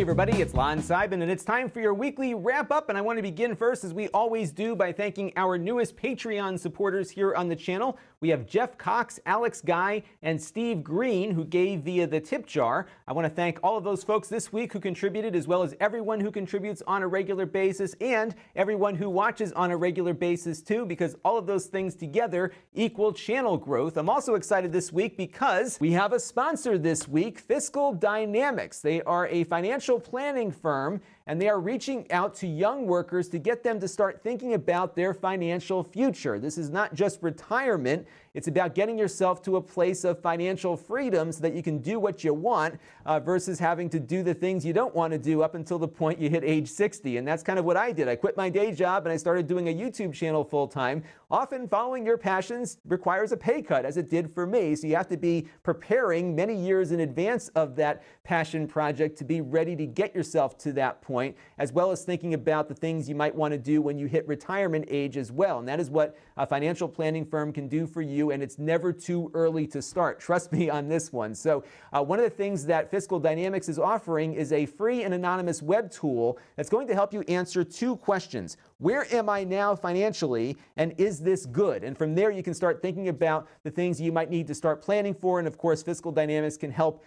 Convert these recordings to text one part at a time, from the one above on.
everybody, it's Lon.TV, and it's time for your weekly wrap-up, and I want to begin first, as we always do, by thanking our newest Patreon supporters here on the channel. We have Jeff Cox, Alex Guy, and Steve Green, who gave via the tip jar. I want to thank all of those folks this week who contributed, as well as everyone who contributes on a regular basis, and everyone who watches on a regular basis too, because all of those things together equal channel growth. I'm also excited this week because we have a sponsor this week, Fiscal Dynamics. They are a financial planning firm, and they are reaching out to young workers to get them to start thinking about their financial future. This is not just retirement. It's about getting yourself to a place of financial freedom so that you can do what you want versus having to do the things you don't want to do up until the point you hit age 60. And that's kind of what I did. I quit my day job and I started doing a YouTube channel full time. Often following your passions requires a pay cut, as it did for me. So you have to be preparing many years in advance of that passion project to be ready to get yourself to that point, as well as thinking about the things you might want to do when you hit retirement age as well. And that is what a financial planning firm can do for you, and it's never too early to start. Trust me on this one. So one of the things that Fiscal Dynamics is offering is a free and anonymous web tool that's going to help you answer two questions. Where am I now financially, and is this good? And from there, you can start thinking about the things you might need to start planning for, and of course, Fiscal Dynamics can help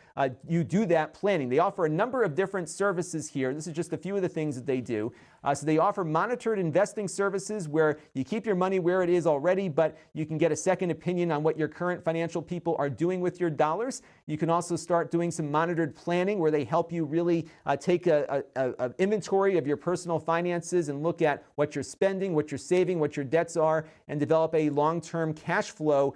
you do that planning. They offer a number of different services here. This is just a few of the things that they do. So they offer monitored investing services where you keep your money where it is already, but you can get a second opinion on what your current financial people are doing with your dollars. You can also start doing some monitored planning where they help you really take an inventory of your personal finances and look at what you're spending, what you're saving, what your debts are, and develop a long-term cash flow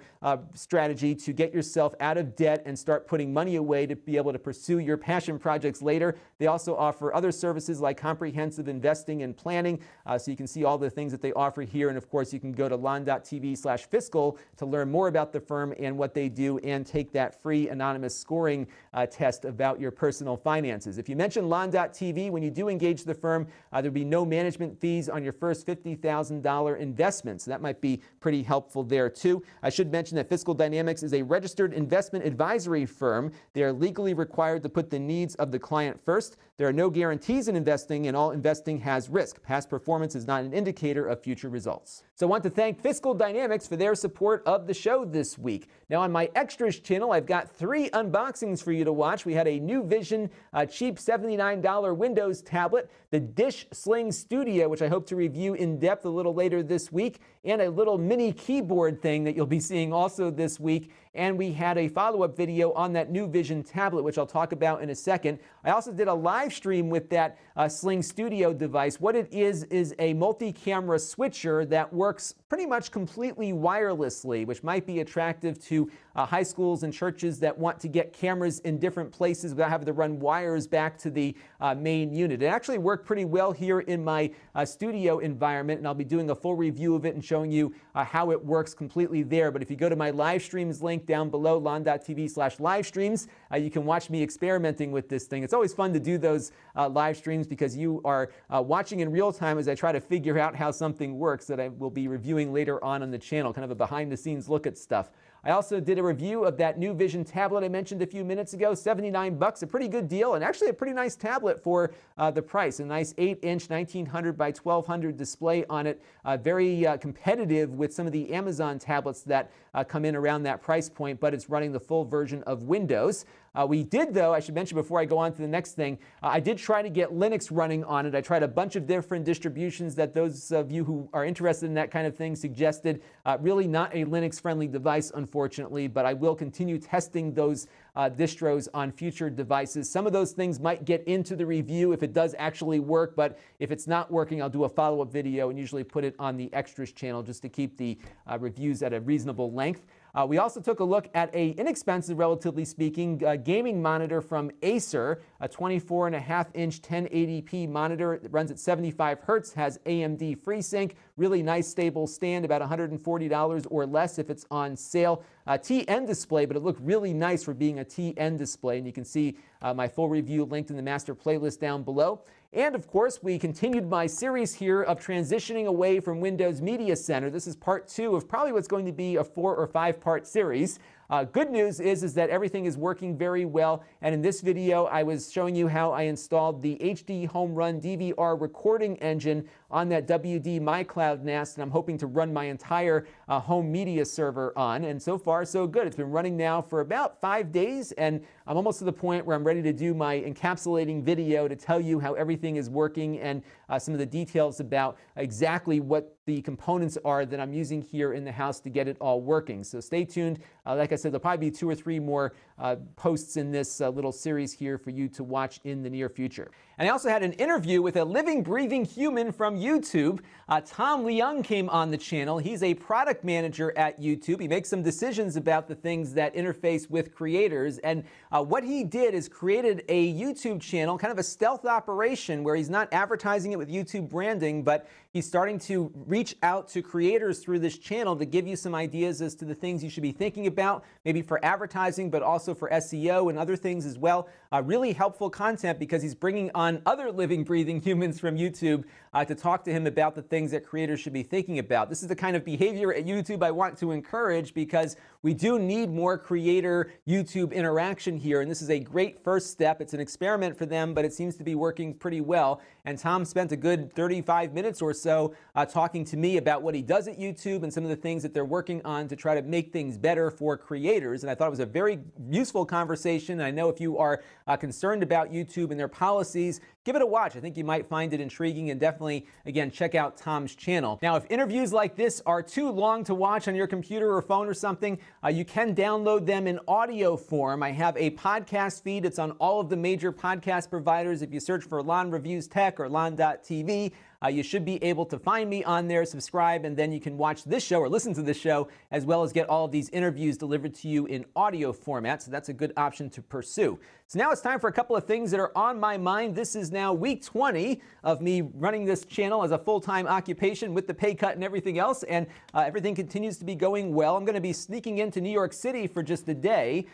strategy to get yourself out of debt and start putting money away to be able to pursue your passion projects later. They also offer other services like comprehensive investing and planning, so you can see all the things that they offer here. And of course, you can go to Lon.TV/fiscal to learn more about the firm and what they do and take that free anonymous scoring test about your personal finances. If you mention Lon.TV when you do engage the firm, there'll be no management fees on your first $50,000 investment. So that might be pretty helpful there too. I should mention that Fiscal Dynamics is a registered investment advisory firm. They are legally required to put the needs of the client first. There are no guarantees in investing, and all investing has risk. Past performance is not an indicator of future results. So I want to thank Fiscal Dynamics for their support of the show this week. Now on my Extras channel, I've got 3 unboxings for you to watch. We had a New Vision cheap $79 Windows tablet, the Dish Sling Studio, which I hope to review in depth a little later this week, and a little mini keyboard thing that you'll be seeing also this week. And we had a follow-up video on that New Vision tablet, which I'll talk about in a second. I also did a live stream with that Sling Studio device. What it is a multi-camera switcher that works pretty much completely wirelessly, which might be attractive to high schools and churches that want to get cameras in different places without having to run wires back to the main unit. It actually worked pretty well here in my studio environment, and I'll be doing a full review of it and showing you how it works completely there. But if you go to my live streams link down below, Lon.TV/livestreams, you can watch me experimenting with this thing. It's always fun to do those live streams because you are watching in real time as I try to figure out how something works that I will be reviewing later on the channel, kind of a behind-the-scenes look at stuff. I also did a review of that New Vision tablet I mentioned a few minutes ago, $79, a pretty good deal, and actually a pretty nice tablet for the price. A nice 8-inch 1900 by 1200 display on it, very competitive with some of the Amazon tablets that come in around that price point, but it's running the full version of Windows. We did, though, I should mention before I go on to the next thing, I did try to get Linux running on it. I tried a bunch of different distributions that those of you who are interested in that kind of thing suggested. Really not a Linux-friendly device, unfortunately, but I will continue testing those distros on future devices. Some of those things might get into the review if it does actually work, but if it's not working, I'll do a follow-up video and usually put it on the Extras channel just to keep the reviews at a reasonable length. We also took a look at a inexpensive, relatively speaking, gaming monitor from Acer, a 24.5-inch 1080p monitor. It runs at 75 hertz, has AMD FreeSync, really nice stable stand, about $140 or less if it's on sale. TN display, but it looked really nice for being a TN display, and you can see my full review linked in the master playlist down below. And of course, we continued my series here of transitioning away from Windows Media Center. This is part 2 of probably what's going to be a 4 or 5 part series. Good news is that everything is working very well. And in this video, I was showing you how I installed the HDhomerun DVR recording engine on that WD MyCloud NAS, and I'm hoping to run my entire home media server on. And so far, so good. It's been running now for about 5 days, and I'm almost to the point where I'm ready to do my encapsulating video to tell you how everything is working and some of the details about exactly what the components are that I'm using here in the house to get it all working. So stay tuned. Like I said, there'll probably be 2 or 3 more posts in this little series here for you to watch in the near future. And I also had an interview with a living, breathing human from YouTube. Tom Leung came on the channel. He's a product manager at YouTube. He makes some decisions about the things that interface with creators. And what he did is created a YouTube channel, kind of a stealth operation where he's not advertising it with YouTube branding, but he's starting to reach out to creators through this channel to give you some ideas as to the things you should be thinking about, maybe for advertising, but also for SEO and other things as well. Really helpful content because he's bringing on other living, breathing humans from YouTube to talk to him about the things that creators should be thinking about. This is the kind of behavior at YouTube I want to encourage because we do need more creator YouTube interaction here, and this is a great first step. It's an experiment for them, but it seems to be working pretty well. And Tom spent a good 35 minutes or so talking to me about what he does at YouTube and some of the things that they're working on to try to make things better for creators. And I thought it was a very useful conversation. And I know if you are concerned about YouTube and their policies, give it a watch. I think you might find it intriguing, and definitely, again, check out Tom's channel. Now, if interviews like this are too long to watch on your computer or phone or something, you can download them in audio form. I have a podcast feed. It's on all of the major podcast providers. If you search for Lon Reviews Tech or Lon.TV, you should be able to find me on there, subscribe, and then you can watch this show or listen to this show, as well as get all of these interviews delivered to you in audio format. So that's a good option to pursue. So now it's time for a couple of things that are on my mind. This is now week 20 of me running this channel as a full-time occupation with the pay cut and everything else, and everything continues to be going well. I'm going to be sneaking into New York City for just a day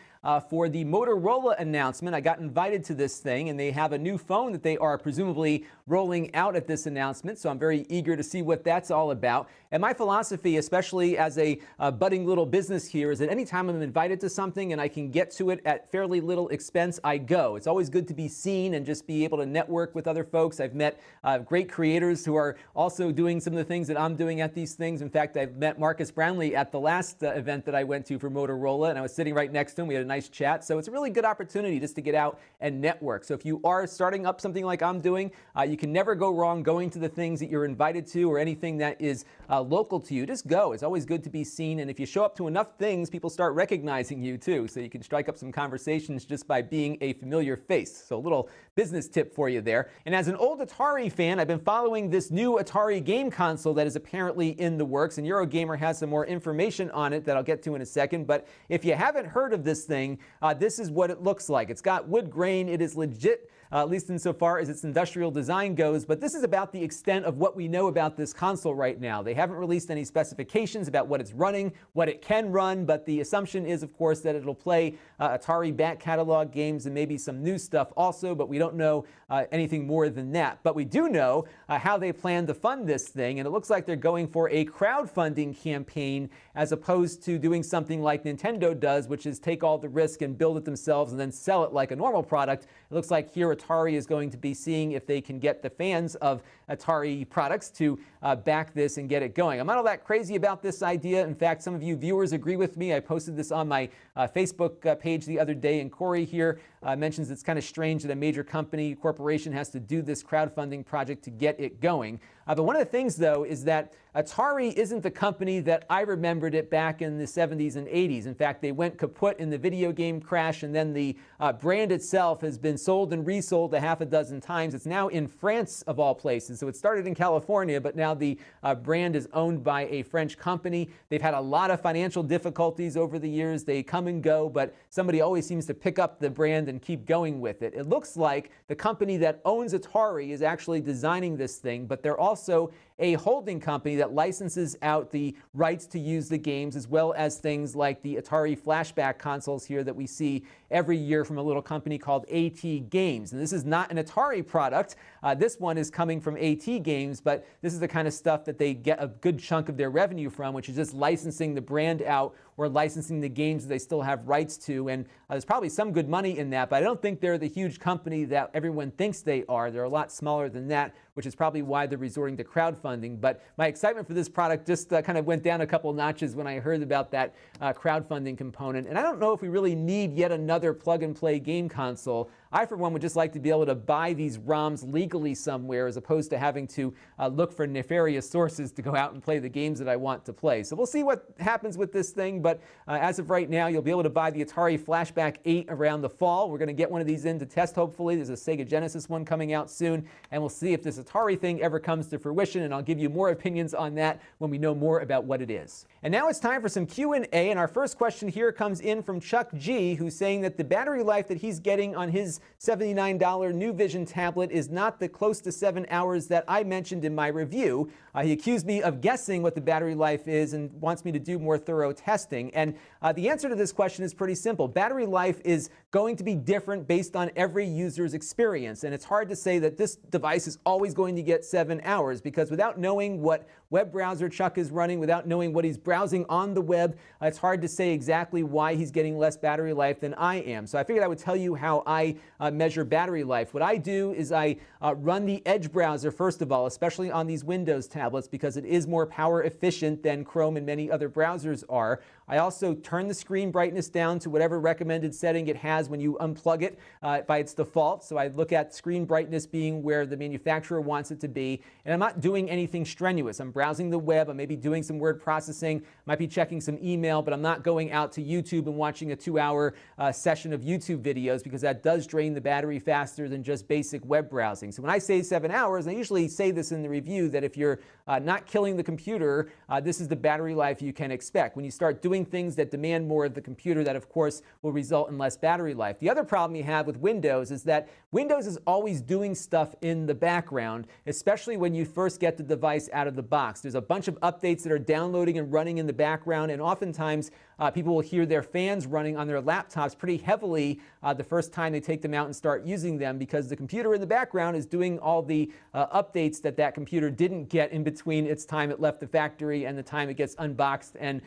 for the Motorola announcement. I got invited to this thing, and they have a new phone that they are presumably rolling out at this announcement, so I'm very eager to see what that's all about. And my philosophy, especially as a budding little business here, is that anytime I'm invited to something and I can get to it at fairly little expense, I go. It's always good to be seen and just be able to network with other folks. I've met great creators who are also doing some of the things that I'm doing at these things. In fact, I've met Marcus Brownlee at the last event that I went to for Motorola, and I was sitting right next to him. We had a nice chat. So it's a really good opportunity just to get out and network. So if you are starting up something like I'm doing, you can never go wrong going to the things that you're invited to or anything that is local to you. Just go. It's always good to be seen. And if you show up to enough things, people start recognizing you too. So you can strike up some conversations just by being a familiar face. So a little business tip for you there. And as an old Atari fan, I've been following this new Atari game console that is apparently in the works. And Eurogamer has some more information on it that I'll get to in a second. But if you haven't heard of this thing, this is what it looks like. It's got wood grain. It is legit, at least insofar as its industrial design goes. But this is about the extent of what we know about this console right now. They haven't released any specifications about what it's running, what it can run, but the assumption is, of course, that it'll play Atari back catalog games and maybe some new stuff also, but we don't know anything more than that. But we do know how they plan to fund this thing, and it looks like they're going for a crowdfunding campaign as opposed to doing something like Nintendo does, which is take all the risk and build it themselves and then sell it like a normal product. It looks like here Atari is going to be seeing if they can get the fans of Atari products to back this and get it going. I'm not all that crazy about this idea. In fact, some of you viewers agree with me. I posted this on my Facebook page the other day, and Corey here mentions it's kind of strange that a major corporation has to do this crowdfunding project to get it going. But one of the things, though, is that Atari isn't the company that I remembered it back in the 70s and 80s. In fact, they went kaput in the video game crash, and then the brand itself has been sold and resold a half a dozen times. It's now in France, of all places. So it started in California, but now the brand is owned by a French company. They've had a lot of financial difficulties over the years. They come and go, but somebody always seems to pick up the brand and keep going with it. It looks like the company that owns Atari is actually designing this thing, but they're also a holding company that licenses out the rights to use the games, as well as things like the Atari flashback consoles here that we see every year from a little company called AT Games. And this is not an Atari product. This one is coming from AT Games, but this is the kind of stuff that they get a good chunk of their revenue from, which is just licensing the brand out or licensing the games that they still have rights to. And there's probably some good money in that, but I don't think they're the huge company that everyone thinks they are. They're a lot smaller than that, which is probably why they're resorting to crowdfunding. But my excitement for this product just kind of went down a couple notches when I heard about that crowdfunding component. And I don't know if we really need yet another plug-and-play game console. I, for one, would just like to be able to buy these ROMs legally somewhere as opposed to having to look for nefarious sources to go out and play the games that I want to play. So we'll see what happens with this thing, but as of right now, you'll be able to buy the Atari Flashback 8 around the fall. We're going to get one of these in to test, hopefully. There's a Sega Genesis one coming out soon, and we'll see if this Atari thing ever comes to fruition, and I'll give you more opinions on that when we know more about what it is. And now it's time for some Q&A, and our first question here comes in from Chuck G, who's saying that the battery life that he's getting on his $79 New Vision tablet is not the close to 7 hours that I mentioned in my review. He accused me of guessing what the battery life is and wants me to do more thorough testing. And the answer to this question is pretty simple. Battery life is going to be different based on every user's experience. And it's hard to say that this device is always going to get 7 hours, because without knowing what web browser Chuck is running, without knowing what he's browsing on the web, it's hard to say exactly why he's getting less battery life than I am. So I figured I would tell you how I measure battery life. What I do is I run the Edge browser, first of all, especially on these Windows tablets, because it is more power efficient than Chrome and many other browsers are. I also turn the screen brightness down to whatever recommended setting it has when you unplug it by its default. So I look at screen brightness being where the manufacturer wants it to be. And I'm not doing anything strenuous. I'm browsing the web. I may be doing some word processing, might be checking some email, but I'm not going out to YouTube and watching a 2-hour session of YouTube videos, because that does drain the battery faster than just basic web browsing. So when I say 7 hours, I usually say this in the review, that if you're not killing the computer, this is the battery life you can expect. When you start doing things that demand more of the computer, that of course will result in less battery life. The other problem you have with Windows is that Windows is always doing stuff in the background, especially when you first get the device out of the box. There's a bunch of updates that are downloading and running in the background, and oftentimes people will hear their fans running on their laptops pretty heavily the first time they take them out and start using them, because the computer in the background is doing all the updates that that computer didn't get in between its time it left the factory and the time it gets unboxed and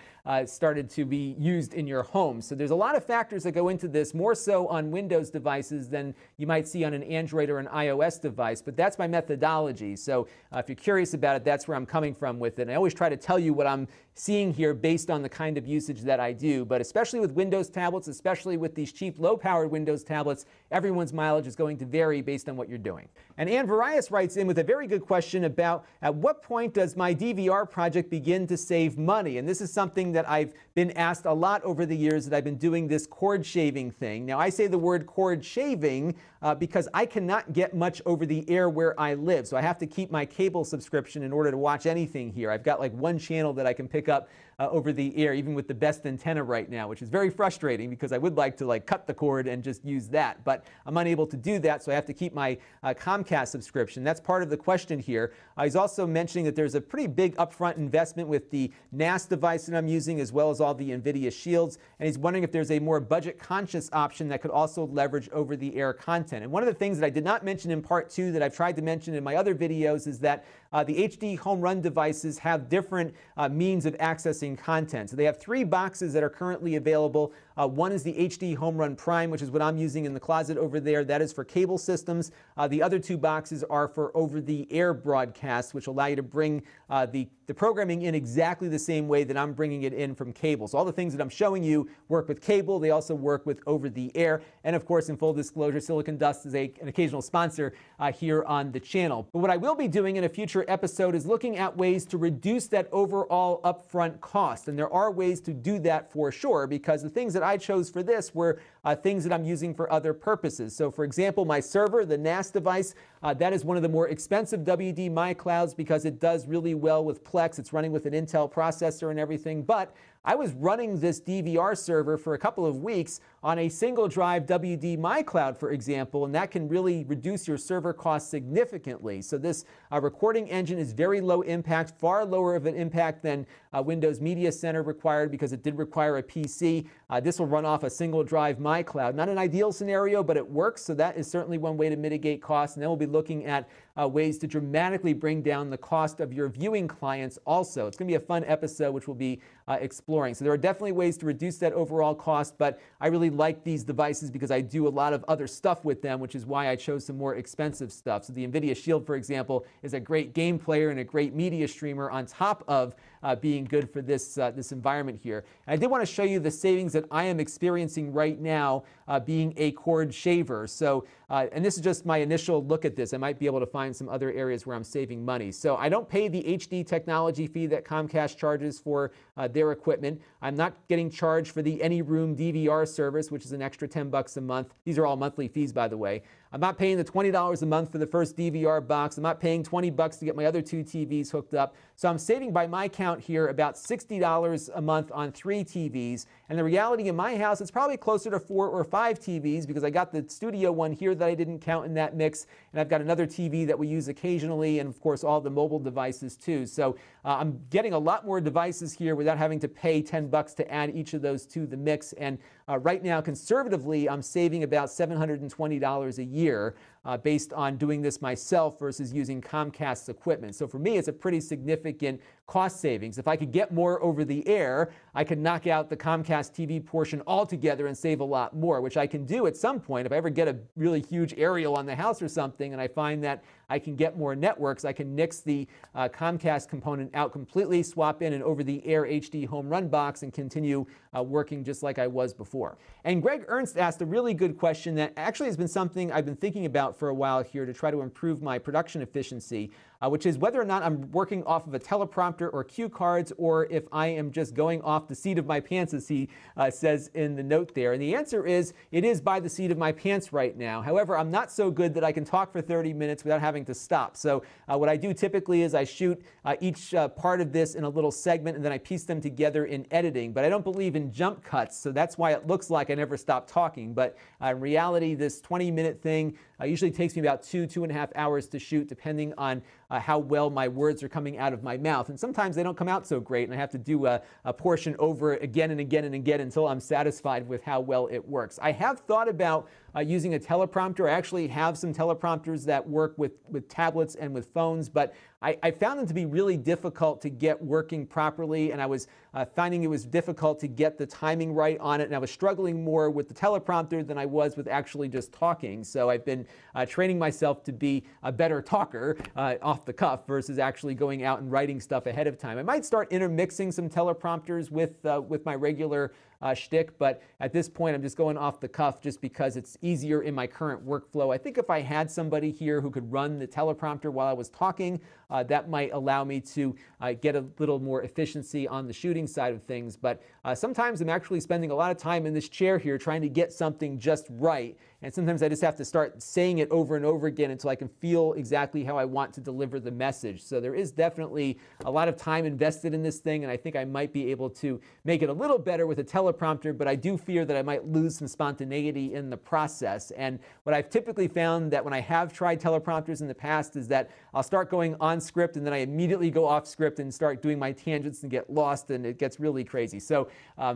started to be used in your home. So there's a lot of factors that go into this, more so on Windows devices than you might see on an Android or an iOS device, but that's my methodology. So if you're curious about it, that's where I'm coming from with it. And I always try to tell you what I'm seeing here based on the kind of usage that I do, but especially with Windows tablets, especially with these cheap low-powered Windows tablets, everyone's mileage is going to vary based on what you're doing. And Ann Varias writes in with a very good question about at what point does my DVR project begin to save money? And this is something that I've been asked a lot over the years that I've been doing this cord shaving thing. Now I say the word cord shaving because I cannot get much over the air where I live, so I have to keep my cable subscription in order to watch anything here. I've got like one channel that I can pick up over the air, even with the best antenna right now, which is very frustrating because I would like to cut the cord and just use that, but I'm unable to do that, so I have to keep my Comcast subscription. That's part of the question here. He's also mentioning that there's a pretty big upfront investment with the NAS device that I'm using, as well as all the NVIDIA Shields, and he's wondering if there's a more budget-conscious option that could also leverage over-the-air content. And one of the things that I did not mention in part 2 that I've tried to mention in my other videos is that the HDhomerun devices have different means of accessing content. So they have 3 boxes that are currently available. One is the HDhomerun Prime, which is what I'm using in the closet over there. That is for cable systems. The other 2 boxes are for over-the-air broadcasts, which allow you to bring the programming in exactly the same way that I'm bringing it in from cable. So all the things that I'm showing you work with cable. They also work with over-the-air. And of course, in full disclosure, Silicon Dust is an occasional sponsor here on the channel. But what I will be doing in a future episode is looking at ways to reduce that overall upfront cost. And there are ways to do that for sure, because the things that I chose for this were things that I'm using for other purposes. So for example, my server, the NAS device, that is one of the more expensive WD My Clouds because it does really well with Plex. It's running with an Intel processor and everything, but I was running this DVR server for a couple of weeks on a single drive WD MyCloud, for example, and that can really reduce your server costs significantly. So this recording engine is very low impact, far lower of an impact than Windows Media Center required, because it did require a PC. This will run off a single drive MyCloud. Not an ideal scenario, but it works, so that is certainly one way to mitigate costs. And then we'll be looking at ways to dramatically bring down the cost of your viewing clients also. It's going to be a fun episode, which we'll be exploring. So there are definitely ways to reduce that overall cost, but I really like these devices because I do a lot of other stuff with them, which is why I chose some more expensive stuff. So the NVIDIA Shield, for example, is a great game player and a great media streamer on top of being good for this environment here. And I did want to show you the savings that I am experiencing right now being a cord shaver. So, and this is just my initial look at this. I might be able to find some other areas where I'm saving money. So I don't pay the HD technology fee that Comcast charges for their equipment. I'm not getting charged for the AnyRoom DVR service, which is an extra $10 a month. These are all monthly fees, by the way. I'm not paying the $20 a month for the first DVR box. I'm not paying $20 to get my other 2 TVs hooked up. So I'm saving, by my count here, about $60 a month on 3 TVs. And the reality in my house, it's probably closer to 4 or 5 TVs, because I got the studio one here that I didn't count in that mix. And I've got another TV that we use occasionally, and of course all the mobile devices too. So I'm getting a lot more devices here without having to pay $10 to add each of those to the mix. And right now, conservatively, I'm saving about $720 a year based on doing this myself versus using Comcast's equipment. So for me, it's a pretty significant cost savings. If I could get more over the air, I could knock out the Comcast TV portion altogether and save a lot more, which I can do at some point. If I ever get a really huge aerial on the house or something, and I find that I can get more networks, I can nix the Comcast component out completely, swap in an over-the-air HDhomerun box, and continue working just like I was before. And Greg Ernst asked a really good question that actually has been something I've been thinking about for a while here to try to improve my production efficiency, which is whether or not I'm working off of a teleprompter or cue cards, or if I am just going off the seat of my pants, as he says in the note there. And the answer is, it is by the seat of my pants right now. However, I'm not so good that I can talk for 30 minutes without having to stop. So what I do typically is I shoot each part of this in a little segment, and then I piece them together in editing. But I don't believe in jump cuts, so that's why it looks like I never stop talking. But in reality, this 20-minute thing usually takes me about 2.5 hours to shoot, depending on how well my words are coming out of my mouth. And sometimes they don't come out so great, and I have to do a portion over again and again and again until I'm satisfied with how well it works. I have thought about using a teleprompter. I actually have some teleprompters that work with tablets and with phones, but I found them to be really difficult to get working properly, and I was finding it was difficult to get the timing right on it, and I was struggling more with the teleprompter than I was with actually just talking. So I've been training myself to be a better talker off the cuff versus actually going out and writing stuff ahead of time. I might start intermixing some teleprompters with my regular shtick, but at this point I'm just going off the cuff just because it's easier in my current workflow. I think if I had somebody here who could run the teleprompter while I was talking, that might allow me to get a little more efficiency on the shooting side of things. But sometimes I'm actually spending a lot of time in this chair here trying to get something just right. And sometimes I just have to start saying it over and over again until I can feel exactly how I want to deliver the message. So there is definitely a lot of time invested in this thing, and I think I might be able to make it a little better with a teleprompter, but I do fear that I might lose some spontaneity in the process. And what I've typically found that when I have tried teleprompters in the past is that I'll start going on script, and then I immediately go off script and start doing my tangents and get lost, and it gets really crazy. So,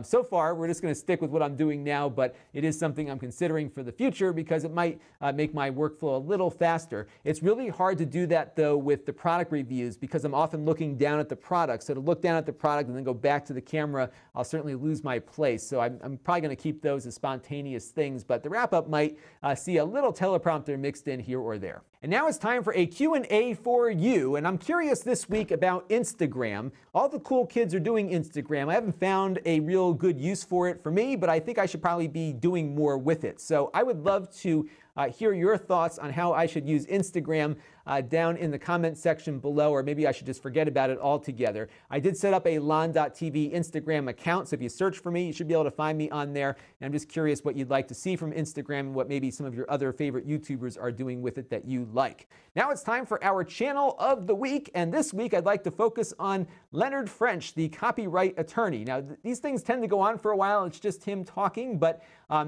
so far, we're just going to stick with what I'm doing now, but it is something I'm considering for the future because it might make my workflow a little faster. It's really hard to do that, though, with the product reviews because I'm often looking down at the product. So to look down at the product and then go back to the camera, I'll certainly lose my place. So I'm probably going to keep those as spontaneous things, but the wrap-up might see a little teleprompter mixed in here or there. And now it's time for a Q&A for you, and I'm curious this week about Instagram. All the cool kids are doing Instagram. I haven't found a real good use for it for me, but I think I should probably be doing more with it. So I would love to hear your thoughts on how I should use Instagram down in the comment section below, or maybe I should just forget about it altogether. I did set up a Lon.TV Instagram account, so if you search for me, you should be able to find me on there. And I'm just curious what you'd like to see from Instagram and what maybe some of your other favorite YouTubers are doing with it that you like. Now it's time for our channel of the week, and this week I'd like to focus on Leonard French, the copyright attorney. Now, these things tend to go on for a while. It's just him talking, but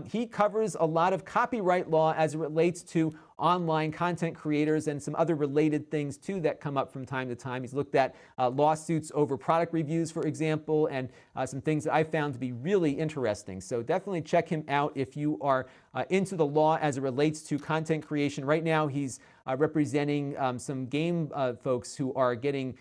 he covers a lot of copyright law as it relates to online content creators and some other related things too that come up from time to time. He's looked at lawsuits over product reviews, for example, and some things that I found to be really interesting. So definitely check him out if you are into the law as it relates to content creation. Right now, he's representing some game folks who are getting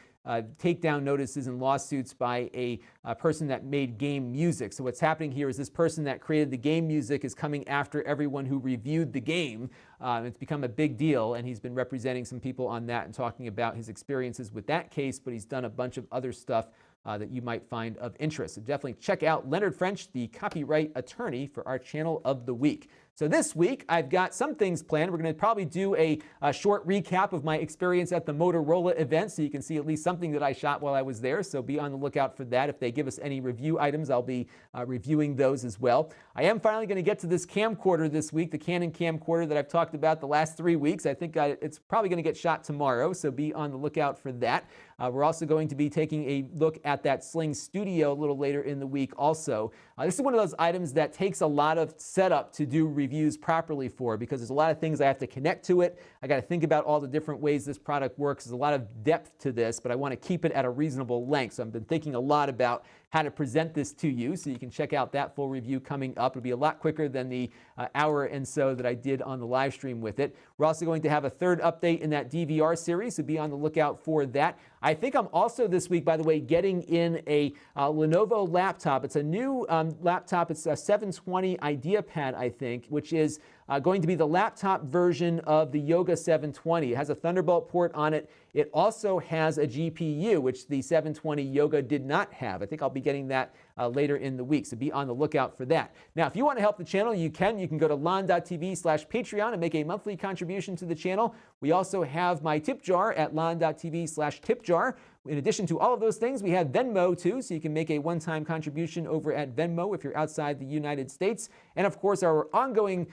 takedown notices and lawsuits by a person that made game music. So what's happening here is this person that created the game music is coming after everyone who reviewed the game. It's become a big deal, and he's been representing some people on that and talking about his experiences with that case, but he's done a bunch of other stuff that you might find of interest. So definitely check out Leonard French, the copyright attorney, for our channel of the week. So this week, I've got some things planned. We're going to probably do a short recap of my experience at the Motorola event, so you can see at least something that I shot while I was there. So be on the lookout for that. If they give us any review items, I'll be reviewing those as well. I am finally going to get to this camcorder this week, the Canon camcorder that I've talked about the last 3 weeks. I think it's probably going to get shot tomorrow, so be on the lookout for that. We're also going to be taking a look at that Sling Studio a little later in the week also. This is one of those items that takes a lot of setup to do reviews properly for, because there's a lot of things I have to connect to it. I got to think about all the different ways this product works. There's a lot of depth to this, but I want to keep it at a reasonable length. So I've been thinking a lot about how to present this to you, so you can check out that full review coming up. It'll be a lot quicker than the hour and so that I did on the live stream with it. We're also going to have a third update in that DVR series, so be on the lookout for that. I think I'm also this week, by the way, getting in a Lenovo laptop. It's a new laptop. It's a 720 IdeaPad, I think, which is going to be the laptop version of the Yoga 720. It has a Thunderbolt port on it. It also has a GPU, which the 720 Yoga did not have. I think I'll be getting that later in the week, so be on the lookout for that. Now, if you want to help the channel, you can. You can go to Lon.TV/Patreon and make a monthly contribution to the channel. We also have my tip jar at Lon.TV/tipjar. In addition to all of those things, we have Venmo too, so you can make a one-time contribution over at Venmo if you're outside the United States. And of course, our ongoing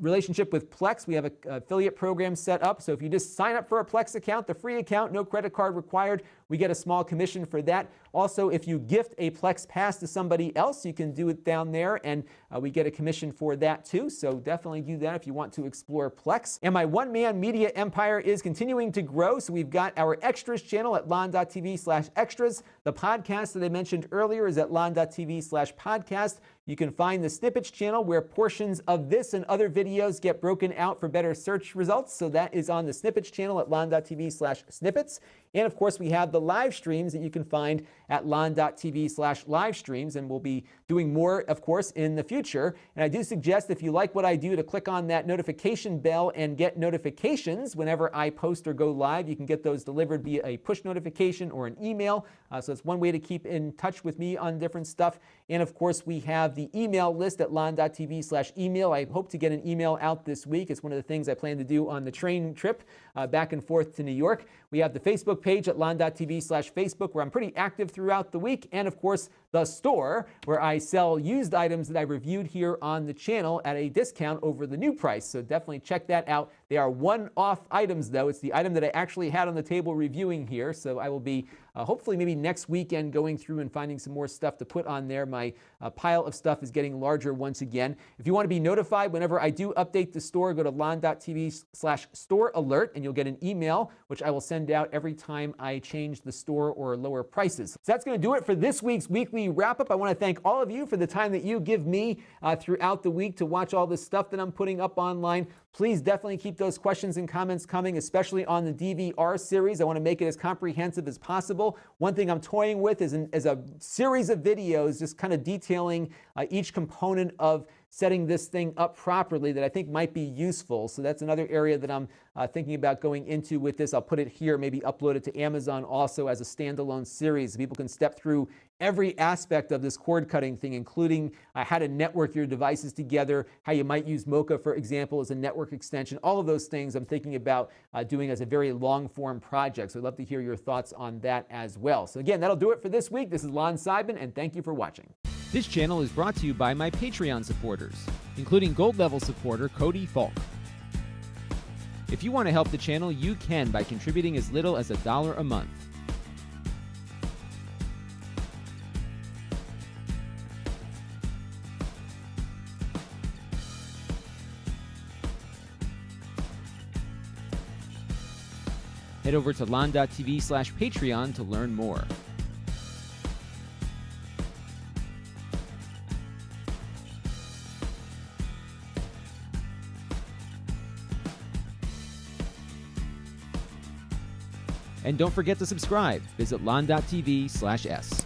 relationship with Plex. We have an affiliate program set up, so if you just sign up for a Plex account, the free account, no credit card required, we get a small commission for that. Also, if you gift a Plex pass to somebody else, you can do it down there, and we get a commission for that too. So definitely do that if you want to explore Plex. And my one-man media empire is continuing to grow. So we've got our extras channel at Lon.TV/extras. The podcast that I mentioned earlier is at Lon.TV/podcast. You can find the Snippets channel, where portions of this and other videos get broken out for better search results. So that is on the Snippets channel at Lon.TV/snippets. And of course, we have the live streams that you can find at Lon.TV/livestreams. And we'll be doing more, of course, in the future. And I do suggest, if you like what I do, to click on that notification bell and get notifications whenever I post or go live. You can get those delivered via a push notification or an email. So it's one way to keep in touch with me on different stuff. And of course, we have the email list at Lon.TV/email. I hope to get an email out this week. It's one of the things I plan to do on the train trip back and forth to New York. We have the Facebook page at Lon.TV/Facebook, where I'm pretty active throughout the week. And of course, the store, where I sell used items that I reviewed here on the channel at a discount over the new price. So definitely check that out. They are one-off items, though. It's the item that I actually had on the table reviewing here. So I will be hopefully maybe next weekend going through and finding some more stuff to put on there. My pile of stuff is getting larger once again. If you want to be notified whenever I do update the store, go to Lon.TV/store alert, and you'll get an email, which I will send out every time I change the store or lower prices. So that's going to do it for this week's weekly wrap-up. I want to thank all of you for the time that you give me throughout the week to watch all this stuff that I'm putting up online. Please definitely keep those questions and comments coming, especially on the DVR series. I want to make it as comprehensive as possible. One thing I'm toying with is a series of videos just kind of detailing each component of setting this thing up properly that I think might be useful. So that's another area that I'm thinking about going into with this. I'll put it here, maybe upload it to Amazon also as a standalone series so people can step through every aspect of this cord cutting thing, including how to network your devices together, how you might use Mocha, for example, as a network extension. All of those things I'm thinking about doing as a very long-form project. So I'd love to hear your thoughts on that as well. So again, that'll do it for this week. This is Lon Seidman, and thank you for watching. This channel is brought to you by my Patreon supporters, including Gold Level supporter Cody Falk. If you want to help the channel, you can by contributing as little as $1 a month. Head over to Lon.TV/Patreon to learn more. And don't forget to subscribe. Visit Lon.TV/S.